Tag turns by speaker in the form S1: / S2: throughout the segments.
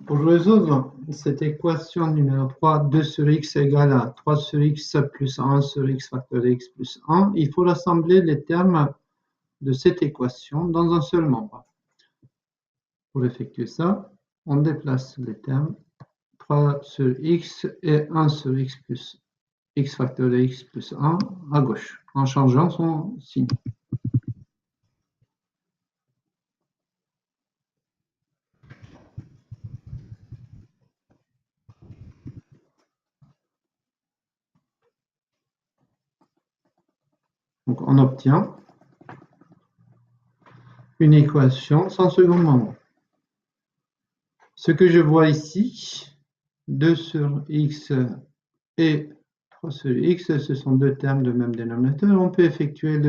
S1: Pour résoudre cette équation numéro 3, 2 sur x égale à 3 sur x plus 1 sur x facteur de x plus 1, il faut rassembler les termes de cette équation dans un seul membre. Pour effectuer ça, on déplace les termes 3 sur x et 1 sur x plus x facteur de x plus 1 à gauche, en changeant son signe. Donc on obtient une équation sans second membre. Ce que je vois ici, 2 sur x et 3 sur x, ce sont deux termes de même dénominateur. On peut effectuer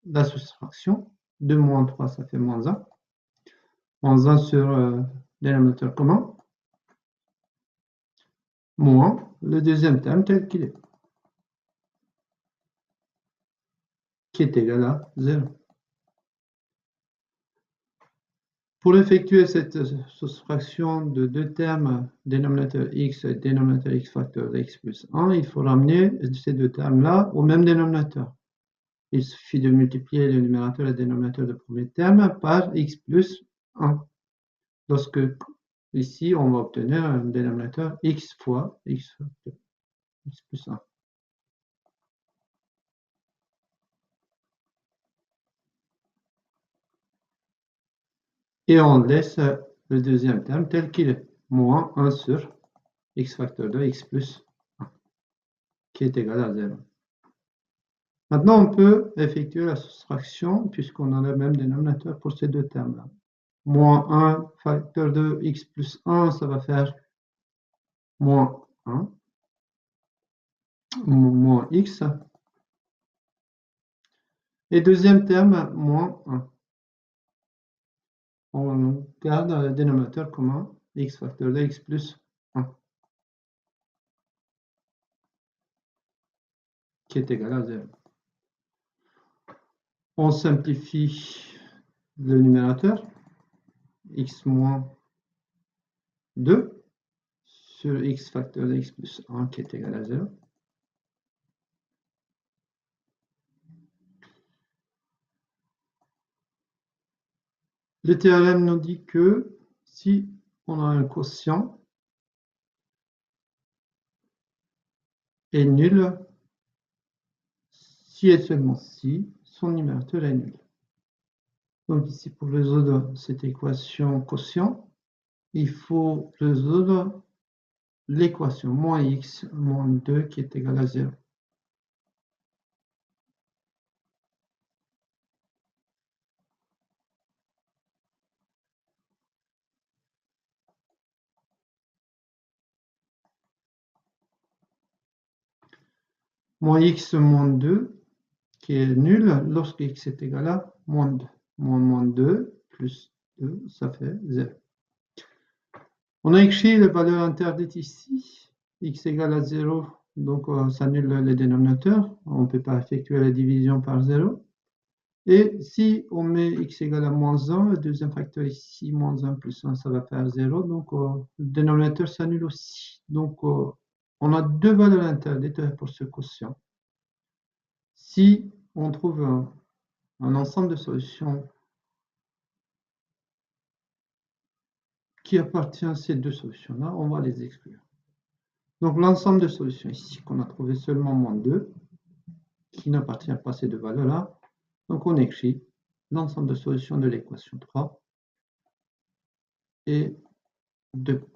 S1: la soustraction. 2 moins 3, ça fait moins 1. Moins 1 sur dénominateur commun. Moins le deuxième terme tel qu'il est, qui est égal à 0. Pour effectuer cette soustraction de deux termes, dénominateur x et dénominateur x facteur de x plus 1, il faut ramener ces deux termes-là au même dénominateur. Il suffit de multiplier le numérateur et le dénominateur du premier terme par x plus 1. Lorsque, ici, on va obtenir un dénominateur x fois x facteur x plus 1. Et on laisse le deuxième terme tel qu'il est, moins 1 sur x facteur de x plus 1, qui est égal à 0. Maintenant, on peut effectuer la soustraction, puisqu'on a le même dénominateur pour ces deux termes-là. Moins 1 facteur de x plus 1, ça va faire moins 1, moins x. Et deuxième terme, moins 1. On garde le dénominateur commun, x facteur de x plus 1, qui est égal à 0. On simplifie le numérateur, x moins 2 sur x facteur de x plus 1, qui est égal à 0. Le théorème nous dit que si on a un quotient est nul, si et seulement si son numérateur est nul. Donc ici, pour résoudre cette équation quotient, il faut résoudre l'équation moins x moins 2 qui est égal à 0. Moins x moins 2 qui est nul lorsque x est égal à moins 2. Moins 2 plus 2, ça fait 0. On a écrit les valeurs interdites ici. X égale à 0, donc ça annule les dénominateurs. On ne peut pas effectuer la division par 0. Et si on met x égale à moins 1, le deuxième facteur ici, moins 1 plus 1, ça va faire 0. Donc le dénominateur s'annule aussi. Donc on a deux valeurs interdites pour ce quotient. Si on trouve un ensemble de solutions qui appartient à ces deux solutions-là, on va les exclure. Donc l'ensemble de solutions ici, qu'on a trouvé seulement moins 2, qui n'appartient pas à ces deux valeurs-là, donc on écrit l'ensemble de solutions de l'équation 3 et 2.